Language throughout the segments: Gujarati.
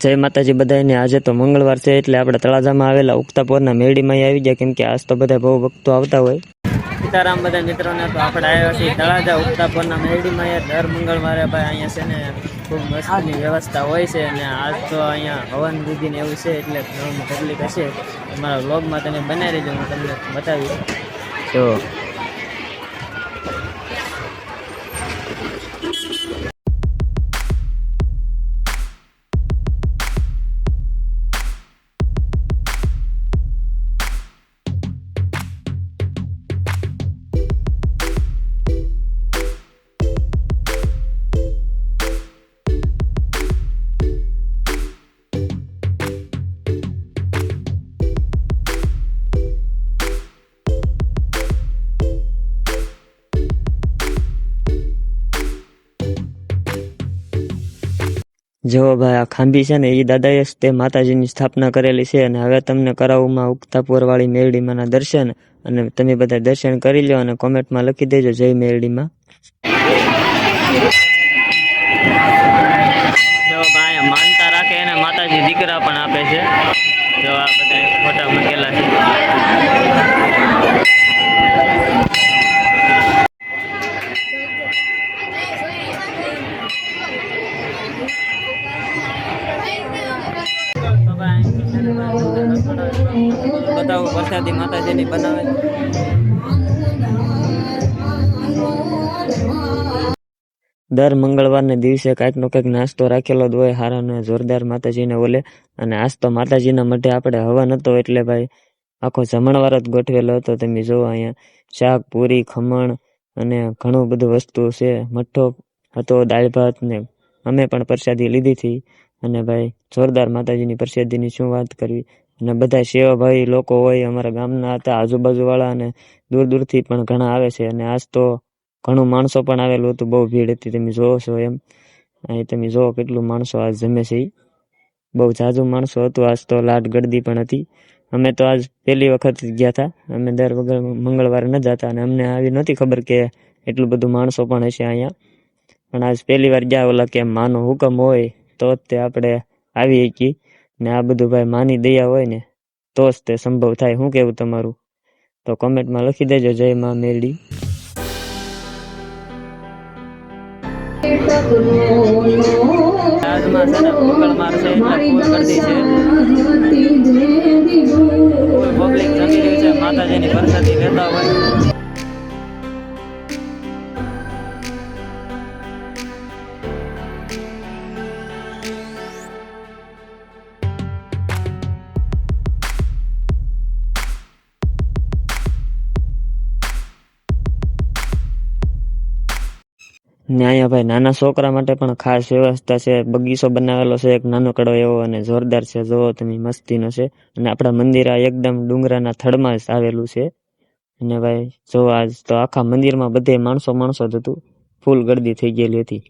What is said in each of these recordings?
જય માતાજી બધાને। આજે તો મંગળવાર છે એટલે આપણે તળાજામાં આવેલા ઉગતાપોરના મેળીમાં આવી ગયા, કેમ કે આજ તો બધા બહુ ભક્તો આવતા હોય। સીતારામ બધા મિત્રોને। તો આપણે આવ્યા છીએ તળાજા ઉગતાપોરના મેળીમાં। દર મંગળવારે ભાઈ અહીંયા છે ને ખૂબ મસ્તની વ્યવસ્થા હોય છે, અને આજ તો અહીંયા હવન વિધિ ને એવું છે એટલે ઘણું પબ્લિક હશે। અમારા વ્લોગમાં તમે બનાવી રહેજો, હું તમને બતાવીશ। તો જો ભાઈ આ ખાંભી છે ને એ દાદાએ જ તે માતાજીની સ્થાપના કરેલી છે। અને હવે તમને કરાવુંમાં ઉગતાપોરવાળી મેરડીમાંના દર્શન, અને તમે બધા દર્શન કરી લો અને કોમેન્ટમાં લખી દેજો જય મેરડીમાં। જો ભાઈ માનતા રાખે એને માતાજી દીકરા પણ આપે છે। જો આ બધા ફોટા મૂકેલા છે। બતાવો પ્રસાદી માતાજીની બનાવે। દર મંગળવારને દિવસે કાંઈક નો કંઈક નાસ્તો રાખેલો જ હોય હારાનો જોરદાર માતાજીને ઓલે। અને આજ તો માતાજીના મઢે આપણે હવન હતો એટલે ભાઈ આખો જમણવાર જ ગોઠવેલો હતો। તમે જોવો અહીંયા શાક, પૂરી, ખમણ અને ઘણું બધું વસ્તુ છે। મઠ્ઠો હતો, દાળ ભાત ને અમે પણ પ્રસાદી લીધી હતી। અને ભાઈ જોરદાર માતાજીની પ્રસાદીની શું વાત કરવી। અને બધા સેવાભાવી લોકો હોય અમારા ગામના હતા, આજુબાજુવાળા, અને દૂર દૂરથી પણ ઘણા આવે છે। અને આજ તો ઘણું માણસો પણ આવેલું હતું, બહુ ભીડ હતી, તમે જોવો છો એમ। અહીં તમે જોવો કેટલું માણસો આજ જમે છે, બહુ ઝાઝુ માણસો હતું। આજ તો લાટ ગળદી પણ હતી। અમે તો આજ પહેલી વખત ગયા હતા, અમે દર વગર મંગળવારે ન જતા, અને અમને આવી નહોતી ખબર કે એટલું બધું માણસો પણ હશે અહીંયા। પણ આજ પહેલી વાર ગયા, ઓલા કે માનો હુકમ હોય તો જ તે આપણે આવી શકીએ, ને આ બધું ભાઈ માની દયા હોય ને તો જ તે સંભવ થાય। શું કેવું તમારું? તો કોમેન્ટમાં લખી દેજો જય માં મેરડી। આજમાં છે ને મંગળવાર છે એટલે ફૂલ ગળદી છે, ફૂલ પબ્લિક જમી રહ્યું છે, માતાજીની પ્રસાદી લેતા હોય। ને અહીંયા ભાઈ નાના છોકરા માટે પણ ખાસ વ્યવસ્થા છે, બગીચો બનાવેલો છે એક નાનકડો એવો, અને જોરદાર છે, જોવો તમે મસ્તીનો છે। અને આપણા મંદિર આ એકદમ ડુંગરાના થડમાં જ આવેલું છે। અને ભાઈ જો આજ તો આખા મંદિરમાં બધે માણસો જ હતું, ફૂલ ગળદી થઈ ગયેલી હતી।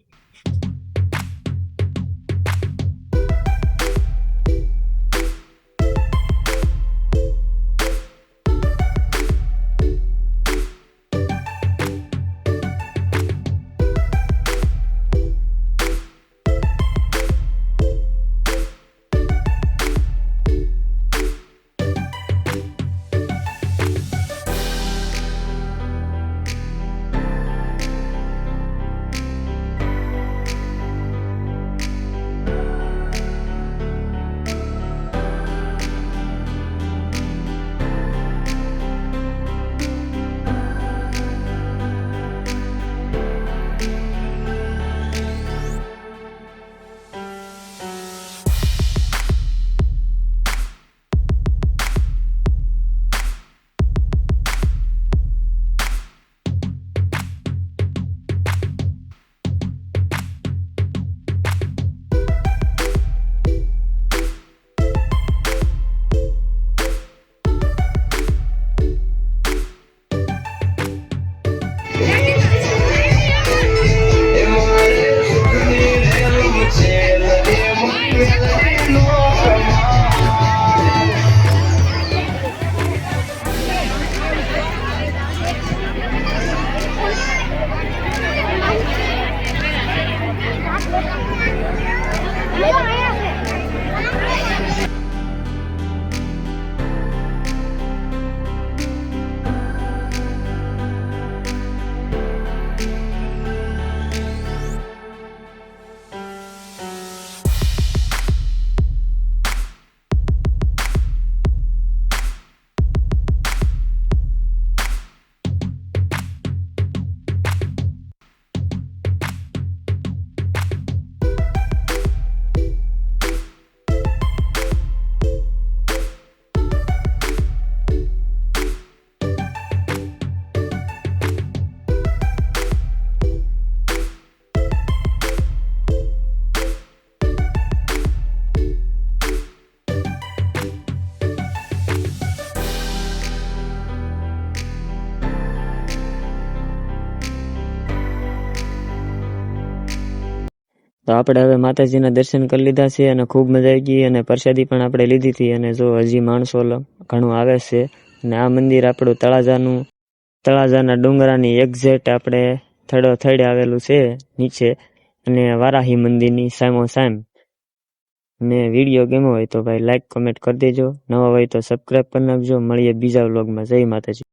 તો આપણે હવે માતાજીના દર્શન કરી લીધા છે અને ખૂબ મજા આવી ગઈ અને પ્રસાદી પણ આપણે લીધી હતી. અને જો હજી માણસો ઘણું આવે છે. અને આ મંદિર આપણું તળાજાના ડુંગરાની એક્ઝેક્ટ આપણે થડે આવેલું છે નીચે, અને વારાહી મંદિરની સામ. ને વિડીયો ગમ્યો હોય તો ભાઈ લાઈક કમેન્ટ કરી દેજો. નવા હોય તો સબસ્ક્રાઈબ કરી નાખજો. મળીએ બીજા વ્લોગમાં. જય માતાજી.